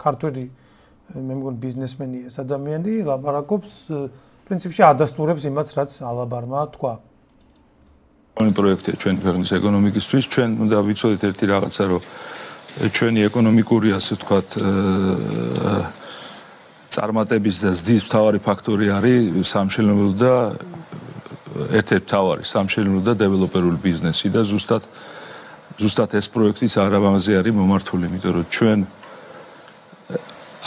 ქართველი მე მგონი ბიზნესმენი ეს ადამიანი ლაპარაკობს პრინციპში ადასტურებს იმას რაც ალაბარმა თქვა. პროექტია ჩვენი ქვეყნის ეკონომიკისთვის ჩვენ უნდა ვიცოდეთ ერთი რაღაცა რომ ჩვენი ეკონომიკური ასე ვთქვათ წარმატების და ზრდის მთავარი ფაქტორი არის სამშენებლო და ერთ-ერთი მთავარი სამშენებლო და დეველოპერული ბიზნესი და ზუსტად ეს პროექტიც ამაზე არის მომართული, იმიტომ რომ ჩვენ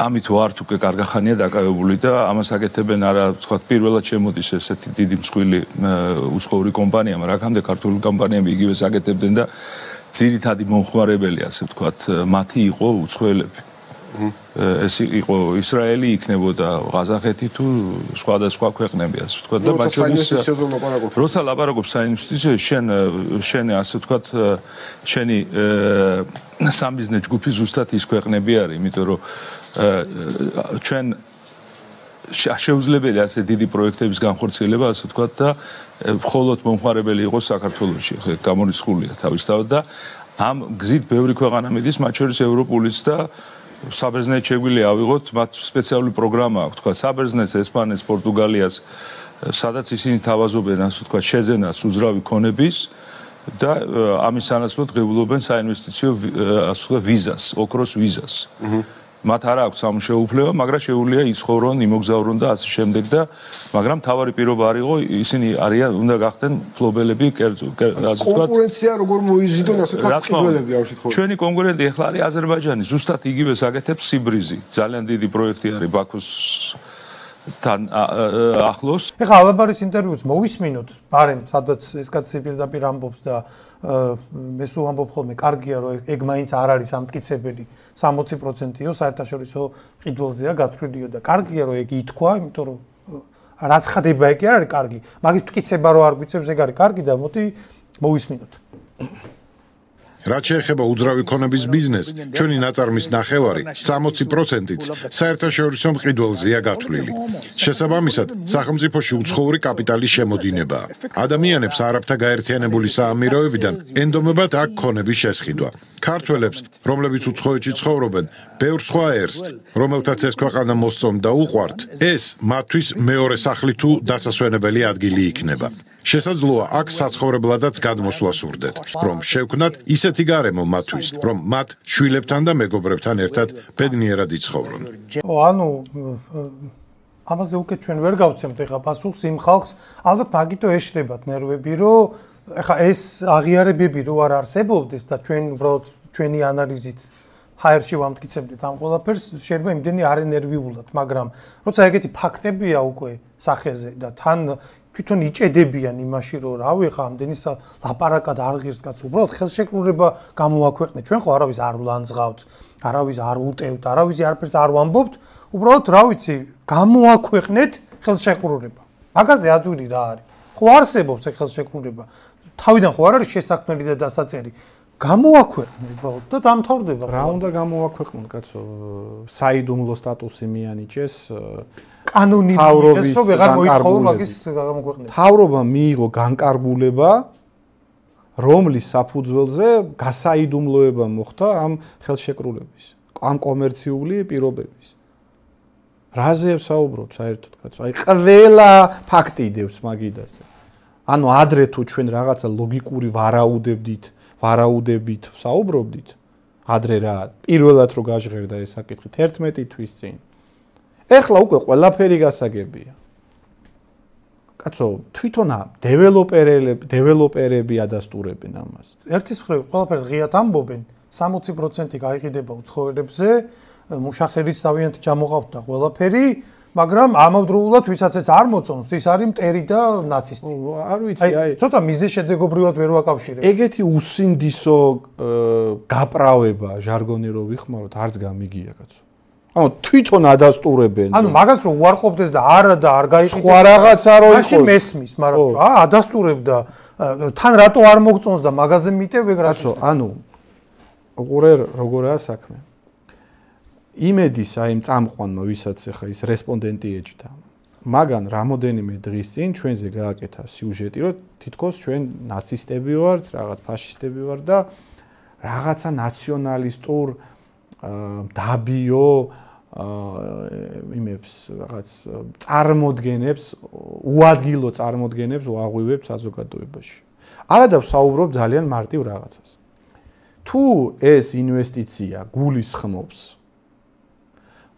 ამით ვართ უკვე კარგი ხანია დაკავებული და ამას აკეთებენ არა ვთქვათ პირველად შემოდის ესეთი დიდი მსხვილი უცხოური კომპანია, მაგრამ აქამდე ქართული კომპანიები იგივეს აკეთებდნენ და ძირითადი მომხმარებელი ასე ვთქვათ მათი იყო უცხოელები. ეს იყო ისრაელი იქნებოდა ყაზახეთი თუ სხვადასხვა ქვეყნები ასე ვთქვათ და მათ შორის როცა ლაპარაკობს საინვესტიციო შენ ასე ვთქვათ შენი სამბიზნეს ჯგუფი ზუსტად ის ქვეყნები არის, იმიტომ რომ ჩვენ შეუძლებელი ასე დიდი პროექტების განხორციელება ასე ვთქვათ და მხოლოდ მომხმარებელი იყოს საქართველოში გამორიცხულია თავისთავად და ამ გზით ბევრი ქვეყანა მიდის მათ შორის ევროპულიც და საბერძნეთს შეგვიძლია ავიღოთ მათ სპეციალური პროგრამა აქვს თქვა საბერძნეთს, ესპანეთს, პორტუგალიას სადაც ისინი თავაზობენ ასე ვთქვათ შეძენას უძრავი ქონების და ამის სანაცვლოდ ღებულობენ საინვესტიციო ასე ვთქვათ ვიზას, ოქროს ვიზას. მათ არ აქვს სამუშაოუფლება, მაგრამ შეუძლია იცხოვრონ, იმოგზავრონ და ასე შემდეგ და მაგრამ თავარი პირობა არ იყო, ისინი არიან უნდა გახდნენ ფლობელები, კერძო, ასე ვთქვათ. კონკურენცია როგორ მოიზიდონ, ასე ვთქვათ, ყიდველები ამ შემთხვევაში. ჩვენი კონკურენტი ახლა არის აზერბაიჯანი, ზუსტად იგივეს აკეთებს სიბრიზი. ძალიან დიდი პროექტი არის ბაქოს თან ახლოს. ეხლა ალაბარის ინტერვიუს მოვისმინოთ, ბარემ სადაც ეს კაცი პირდაპირ ამბობს და მე სულ ამბობ ხოლმე, კარგია რომ ეგ მაინც არ არის ამტკიცებელი 60%-იო საერთაშორისო ყიდველზეა გათვლილია და კარგია რომ ეგ ითქვა, იმიტომ რომ რაც ხდება ეგ არ არის კარგი. მაგის მტკიცება რო არ გვიცევს ეგ არის კარგი და მოდი მოვისმინოთ. რაც შეეხება უძრავი ქონების ბიზნესს, ჩვენი ნაწარმის ნახევარი 60%-იც საერთაშორისო მყიდველზეა გათვლილი. შესაბამისად, სახელმწიფოში უცხოური კაპიტალის შემოდინებაა. ადამიანებს არაბთა გაერთიანებული საამიროებიდან ენდომებათ აქ ქონების შესყიდვა. ქართველებს, რომლებიც უცხოეთში ცხოვრობენ, ბევრ სხვა ერს, რომელთაც ეს ქვეყანა მოსწონდა უყვართ, ეს მათთვის მეორე სახლი თუ დასასვენებელი ადგილი იქნება. შესაძლოა აქ საცხოვრებლადაც გადმოსვლა სურდეთ, რომ შევქმნათ ისეთი გარემო მათთვის, რომ მათ შვილებთან და მეგობრებთან ერთად ბედნიერად იცხოვრონ. ანუ ამაზე უკვე ჩვენ ვერ გავცემთ ეხლა პასუხს იმ ხალხს, ალბათ მაგითო ეშრებათ ნერვები, რომ ეხლა ეს აღიარებები რო არ არსებობდეს და ჩვენ უბრალოდ ჩვენი ანალიზით ჰაერში ვამტკიცებდით ამ ყველაფერს, შეიძლება იმდენი არ ენერვიულად, მაგრამ როცა ეგეთი ფაქტებია უკვე სახეზე და თან თვითონ იჭედებიან იმაში, რომ რავი, ხა ამდენი ლაპარაკად არ ღირს კაც, უბრალოდ ხელშეკრულება გამოაქვეყნეთ. ჩვენ ხო არავის არ ვლანძღავთ, არავის არ უტევთ, არავის არაფერს არ ვამბობთ, უბრალოდ რა ვიცი, გამოაქვეყნეთ ხელშეკრულება. მაგაზე ადვილი რა არის? ხო არსებობს ეს ხელშეკრულება. თავიდან ხო არ არის შესაქმნელი და დასაწერი. გამოაქვეყნე უბრალოდ და დამთავრდება. რა უნდა გამოაქვეყნოთ, კაცო? საიდუმლო სტატუსი მიანიჭეს კანონი ის რომ ვეღარ მოითხოვო მაგის გამოქვეყნება. თავრობა მიიღო განკარგულება, რომლის საფუძველზე გასაიდუმლოება მოხდა ამ ხელშეკრულების, ამ კომერციული პირობების. რაზე ვსაუბრობ საერთოდ, კაცო? აი ყველა ფაქტი იდევს მაგიდაზე. ანუ ადრე თუ ჩვენ რაღაცა ლოგიკური ვარაუდებით ვსაუბრობდით, ადრე რა, პირველად რო გაჟღერდა ეს საკითხი 11 თვის წინ. ეხლა უკვე ყველაფერი გასაგებია. კაცო, თვითონა დეველოპერები ადასტურებენ ამას. ერთის მხრივ ყველაფერს ღიად ამბობენ, 60% გაიყიდება უცხოელებზე, მუშახერიც თავიანთი ჩამოყავთ და ყველაფერი, მაგრამ ამავდროულად ვისაც ეს არ მოწონს, ის არის მტერი და ნაცისტი. არ ვიცი, აი, ცოტა მიზეშედეგობრივად ვერ ვაკავშირებ. ეგეთი უსინდისო გაправება, ჟარგონი რო ვიხმაროთ, არც გამიგია, კაცო. ანუ თვითონ ადასტურებენ. ანუ მაგას რო უარყოფდეს და არა და არ გაიყიდებს. სხვა რაღაცა რო იყოს. მაშინ მესმის, მაგრამ ადასტურებ და თან რატო არ მოგწონს და მაგაზე მიტევ ეგ რა. კაცო, ანუ როგორაა საქმე? იმედის აი წამყვანმა, ვისაც ახლა ის რესპონდენტი ეჭდა. მაგან რამოდენიმე დღის წინ ჩვენზე გააკეთა სიუჟეტი, რომ თითქოს ჩვენ ნაცისტები ვართ, რაღაც ფაშისტები ვართ და რაღაცა ნაციონალისტურ დაბიო იმებს რაღაც წარმოდგენებს, უადგილო წარმოდგენებს ვაღვივებ საზოგადოებაში. არადა ვსაუბრობ ძალიან მარტივ რაღაცას. თუ ეს ინვესტიცია გულისხმობს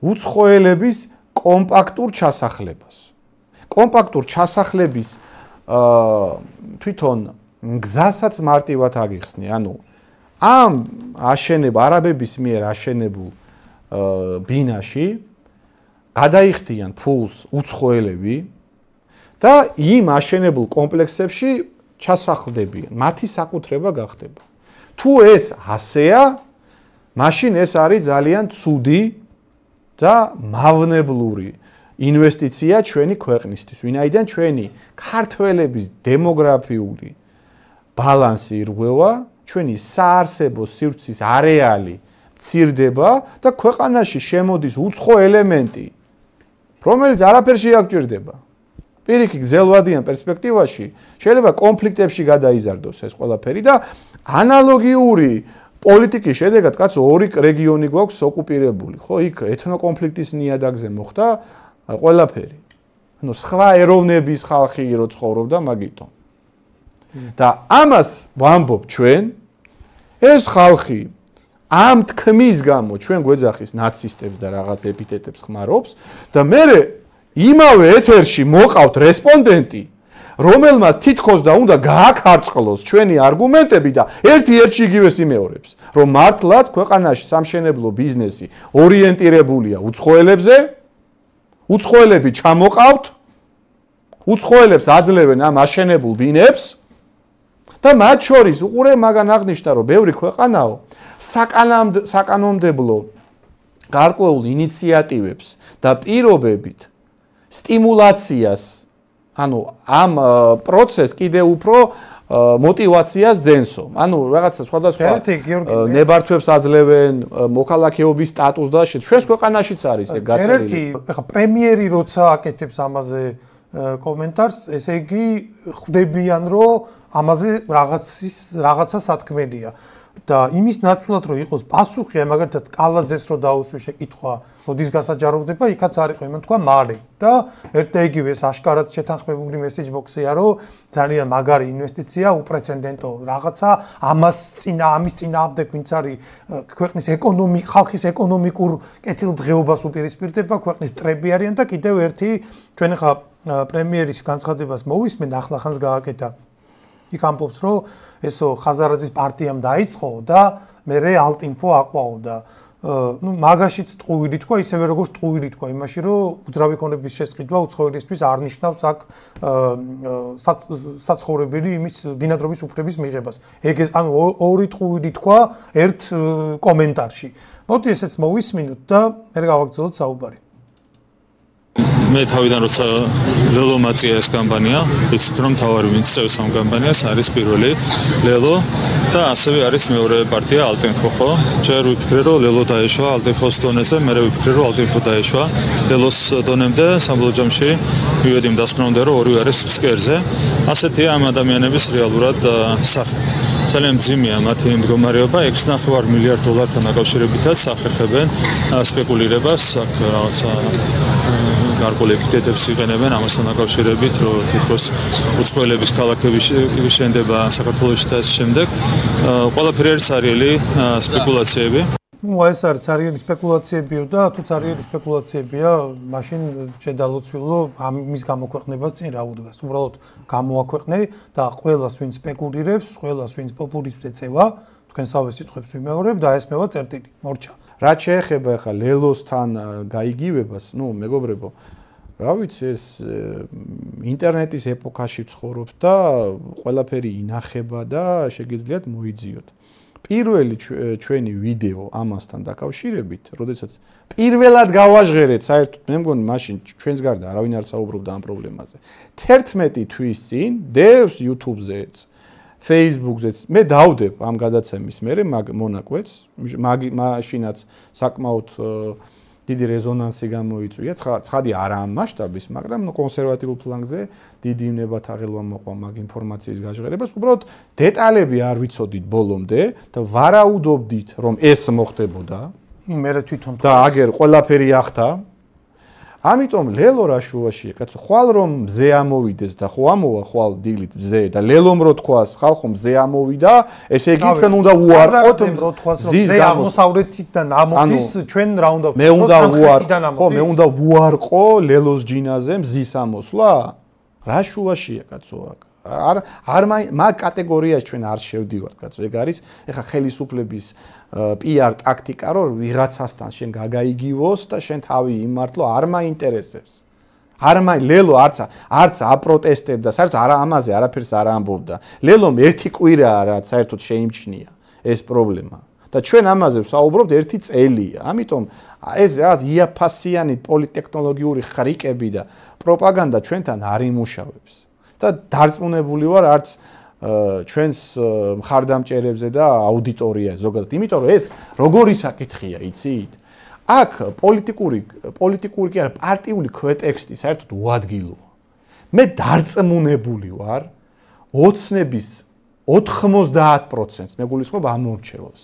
უცხოელების კომპაქტურ ჩასახლებას. კომპაქტურ ჩასახლების თვითონ გზასაც მარტივად აგიხსნი, ანუ ამ არაბების მიერ აშენებულ ბინაში გადაიხდიან ფულს უცხოელები და იმ აშენებულ კომპლექსებში ჩასახლდებიან. მათი საკუთრება გახდება. თუ ეს ასეა, მაშინ ეს არის ძალიან ცუდი და მავნებლური ინვესტიცია ჩვენი ქვეყნისთვის. ვინაიდან ჩვენი ქართველების დემოგრაფიული ბალანსი ირღვევა, ჩვენი საარსებო სივრცის არეალი მცირდება და ქვეყანაში შემოდის უცხო ელემენტი, რომელიც არაფერს შეაგჭირდება. პირიქით გზელვადიან პერსპექტივაში შეიძლება კონფლიქტებში გადაიზარდოს ეს ყველაფერი და ანალოგიური პოლიტიკის შედეგად კაც ორი რეგიონი გვაქვს ოკუპირებული, ხო? იქ ეთნოკონფლიქტის ნიადაგზე მოხდა ყველაფერი. ანუ სხვა ეროვნების ხალხი რო ცხოვრობდა მაგითო. და ამას ვამბობ ჩვენ, ეს ხალხი ამ თქმის გამო ჩვენ გვეძახის ნაცისტებს და რაღაც ეპითეტებს ხმარობს და მე იმავე ეთერში მოყავთ რესპონდენტი, რომელმაც თითქოს და უნდა გააქარწყლოს ჩვენი არგუმენტები და ერთ-ერთში იგივეს იმეორებს, რომ მართლაც ქვეყანაში სამშენებლო ბიზნესი ორიენტირებულია უცხოელებზე, უცხოელები ჩამოყავთ, უცხოელებს აძლევენ ამ აშენებულ ბინებს და მათ შორის უყურე მაგან აღნიშნა, რომ ბევრი ქვეყანაო საკანონმდებლო გარკვეულ ინიციატივებს და პირობებით სტიმულაციას, ანუ ამ პროცესს კიდევ უფრო мотивაციას ძენსო. ანუ რაღაცა სხვადასხვა ნებართვებს აძლევენ, მოქალაქეობის სტატუსს და ჩვენს ქვეყანაშიც არის ეგ გაწერილი. ეხა პრემიერი როცა აკეთებს ამაზე კომენტარს, ესე იგი ხვდებიან, რომ ამაზე რაღაცა სათქმელია. და იმის ნაცვლად რომ იყოს პასუხი, მაგალითად კალაძეს რო დაუსვი შეკითხვა, როდის გასაჯაროვდება, იქაც არ იყო, იმან თქვა მალე. და ერთ და იგივე ეს აშკარად შეთანხმებული მესეჯ ბოქსია, რომ ძალიან მაგარი ინვესტიცია, უპრეცედენტო რაღაცა, ამის წინააღმდეგ ვინც არის ქვეყნის ხალხის ეკონომიკურ კეთილდღეობას უპირისპირდება, ქვეყნის მტრები არიან და კიდევ ერთი ჩვენ ხა პრემიერის განცხადებას მოვისმენ, ახლახანს გააკეთა იქ ამბობს, რომ ესო ხაზარაძის პარტიამ დაიწყო და მერე ალტინფო აყვაო და ნუ მაგაშიც ტყუილი თქვა, ისევე როგორც ტყუილი თქვა იმაში, რომ უძრავი ქონების შესყიდვა უცხოელისთვის არ ნიშნავს აქ საცხოვრებელი იმის ბინადრობის უფლების მიღებას. ეგ ანუ ორი ტყუილი თქვა ერთ კომენტარში. მოდი ესეც მოვისმინოთ და მე გავაგრძელოთ საუბარი. მე თავიდან როცა ლელო მაწია ეს კამპანია, იცით რომ თავარი ვინც წევს ამ კამპანიას არის პირველი ლელო და ასევე არის მეორე პარტია ალტინფო, ხო? ჯერ ვიფიქრე რომ ლელო დაეშვა ალტინფოს დონეზე, მე ვიფიქრე რომ ალტინფო დაეშვა ლელოს დონემდე, საბოლოო ჯამში მივედი იმ დასკვნამდე რომ ორივე არის ფსკერზე. ასეთია ამ ადამიანების რეალურად სახე. ძალიან მძიმეა მათი მდგომარეობა, 6.5 მილიარდ დოლართან დაკავშირებითაც ახერხებენ სპეკულირებას, აქ რაღაცა გარკვეული ეპითეტებს იყენებენ ამასთან დაკავშირებით, რომ თითქოს უცხოელების ქალაქების შენდება საქართველოში და ამ შემდეგ ყველაფერი არის ცარიელი სპეკულაციები. ნუ ეს არის ცარიელი სპეკულაციებიო და თუ ცარიელი სპეკულაციებია, მაშინ შედალოცვილო ამის გამოქვეყნებას წინ რა უდგას. უბრალოდ გამოაქვეყნე და ყველას ვინც სპეკულირებს, ყველას ვინც პოპულიზმს ეწევა, თქვენსავე სიტყვებს ვიმეორებ და ესმევა წერტილი. მორჩა. რაც შეეხება ახლა ლელოსთან გაიგივებას, ნუ მეგობრებო, რა ვიცი ეს ინტერნეტის ეპოქაში ცხოვრობთ და ყველაფერი ინახება და შეგიძლიათ მოიძიოთ. პირველი ჩვენი ვიდეო ამასთან დაკავშირებით, როდესაც პირველად გავაჟღერეთ, საერთოდ მე მგონი მაშინ ჩვენს გარდა არავინ არ საუბრობდა ამ პრობლემაზე. 11 თვის წინ დევს YouTube-ზეც, Facebook-ზეც მე დავდებ ამ გადაცემის მერე მონაკვეთს, მაშინაც საკმაოდ დიდი რეზონანსი გამოიწვია, ცხადი არა ამ მასშტაბის, მაგრამ კონსერვატიულ ფლანგზე დიდი ვნებათ აღელვა მოყვა მაგ ინფორმაციის გაჟღერებას, უბრალოდ დეტალები არ ვიცოდით ბოლომდე და ვარაუდობდით, რომ ეს მოხდებოდა, მე თვითონ და აგერ ყველაფერი ახთა. ამიტომ ლელო რა შუაშია, კაცო, ხვალ რომ მზე ამოვიდეს და ხო ამოვა ხვალ დილით მზე და ლელომ რო თქვას, ხალხო მზე ამოვიდა, ესე იგი ჩვენ უნდა უარყოთ მზე აღმოსავლეთიდან ამოდის, ჩვენ რა უნდა მე უნდა ხო, მე უნდა უარყო ლელოს ჯინაზე მზის ამოსვლა? რა შუაშია, კაცო, არ მაგ კატეგორიაში ჩვენ არ შევდივართ, კაცო, ეგ არის ეხა ხელისუფლების PR ტაქტიკა, რომ ვიღაცასთან შენ გაგაიგივოს და შენ თავი იმართლო, არ მაინტერესებს. ლელო არც აპროტესტებდა, საერთოდ ამაზე არაფერს არ ამბობდა. ლელომ ერთი კვირაა რაც საერთოდ შეიმჩნია ეს პრობლემა. და ჩვენ ამაზე ვსაუბრობთ ერთი წელია. ამიტომ ეს რაღაც იაფასიანი პოლიტექნოლოგიური ხრიკები და პროპაგანდა ჩვენთან არ იმუშავებს. და დარწმუნებული ვარ არც ჩვენს მხარდამჭერებზე და აუდიტორიაზე ზოგადად. იმიტომ რომ ეს როგორი საკითხია, იცით? აქ პოლიტიკური კი არა, პარტიული ქვეტექსტი საერთოდ უადგილოა. მე დარწმუნებული ვარ ოცნების 90%-ს, მე გულისხმობ ამორჩეულს.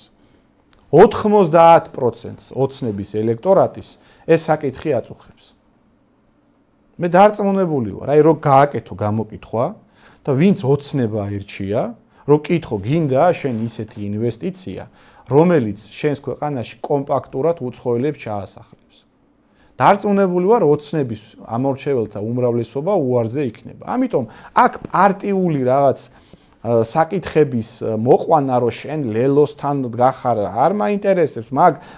90%-ს ოცნების ელექტორატის ეს საკითხი აწუხებს. მე დარწმუნებული ვარ, აი რო გააკეთო გამოკითხვა და ვინც ოცნება აირჩია, რო კითხო, გინდა შენ ისეთი ინვესტიცია, რომელიც შენს ქვეყანაში კომპაქტურად უცხოელებს ჩაასახლებს. დარწმუნებული ვარ, ოცნების ამორჩეველთა უმრავლესობა უარზე იქნება. ამიტომ აქ პარტიული რაღაც საკითხების მოყვანა, რომ შენ ლელოსთან გახარ, არ მაინტერესებს,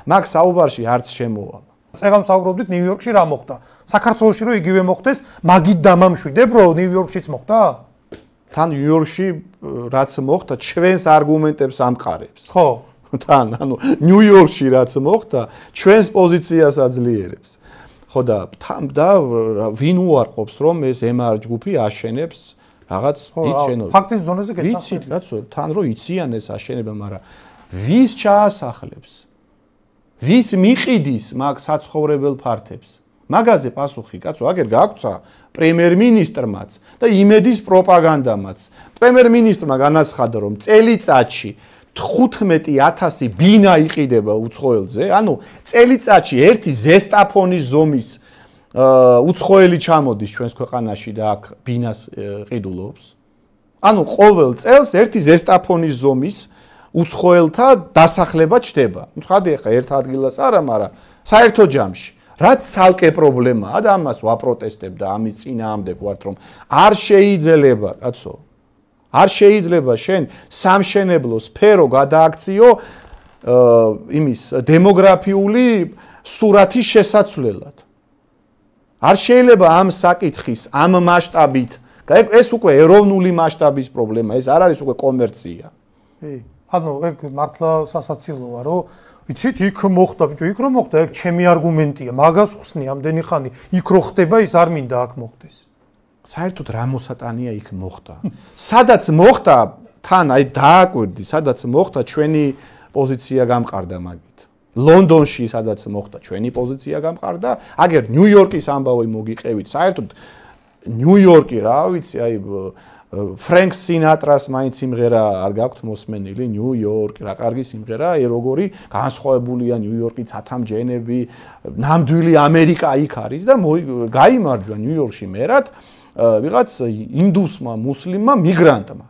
მაგ საუბარში არც შემოვალ. წეგამ საუბრობდით ნიუ-იორკში რა მოხდა? საქართველოში რო იგივე მოხდეს, მაგით დამამშვიდებ, რომ ნიუ-იორკშიც მოხდა? თან ნიუ-იორკში რაც მოხდა, ჩვენს არგუმენტებს ამყარებს. ხო. თან, ანუ ნიუ-იორკში რაც მოხდა, ჩვენს პოზიციას აძლიერებს. ხო და ვინ უარყოფს, რომ ეს MR ჯგუფი აშენებს რაღაც დიდ შენობას? ფაქტის ზონაზე გეტყვი. ვიცით, კაცო, თან რო იციან ეს აშენება, მაგრამ ვის ჩაასახლებს? ვის მიყიდის მაგ საცხოვრებელ ფართებს? მაგაზე პასუხი, კაცო, აგერ გაგვცა პრემიერ-მინისტრმაც და იმედის პროპაგანდამაც. პრემიერ-მინისტრმა განაცხადა, რომ წელიწადში 15,000 ბინა იყიდება უცხოელზე, ანუ წელიწადში ერთი ზესტაფონის ზომის უცხოელი ჩამოდის ჩვენს ქვეყანაში და აქ ბინას ყიდულობს. ანუ ყოველ წელს ერთი ზესტაფონის ზომის უცხოელთა დასახლება ჩდება. ცხადია, ხა ერთ ადგილას არა, მაგრამ საერთო ჯამში. რაც ცალკე პრობლემაა და ამას ვაპროტესტებ და ამის წინააღმდეგ ვართ, რომ არ შეიძლება, კაცო. არ შეიძლება შენ სამშენებლო სფერო გადააქციო იმის დემოგრაფიული სურათის შესაცვლელად. არ შეიძლება ამ საკითხის ამ მასშტაბით, ეს უკვე ეროვნული მასშტაბის პრობლემა, ეს არ არის უკვე კომერცია. ანუ ეგ მართლა სასაცილოა, რომ იცით, იქ მოხდა, ბიჭო, იქ რომ მოხდა, ეგ ჩემი არგუმენტია. მაგას ხსნი ამდენი ხანი, იქ რო ხდება, ის არ მინდა აქ მოხდეს. საერთოდ რა მოსატანია იქ მოხდა? სადაც მოხდა, თან აი დააკვირდი, სადაც მოხდა, ჩვენი პოზიცია გამყარდა მაგით. ლონდონში სადაც მოხდა, ჩვენი პოზიცია გამყარდა, აგერ ნიუ-იორკის ამბავი მოგიყევით. საერთოდ ნიუ-იორკი, რა ვიცი, აი ფრენკ სინატრას მაინც სიმღერა არ გაქვთ მოსმენილი, ნიუ-იორკი, რა კარგი სიმღერა, როგორი განსხვავებულია ნიუ-იორკი, ცათამჯენები, ნამდვილი ამერიკა იქ არის და გაიმარჯვა ნიუ-იორკში მერად ვიღაც ინდუსმა, მუსლიმმა მიგრანტმა.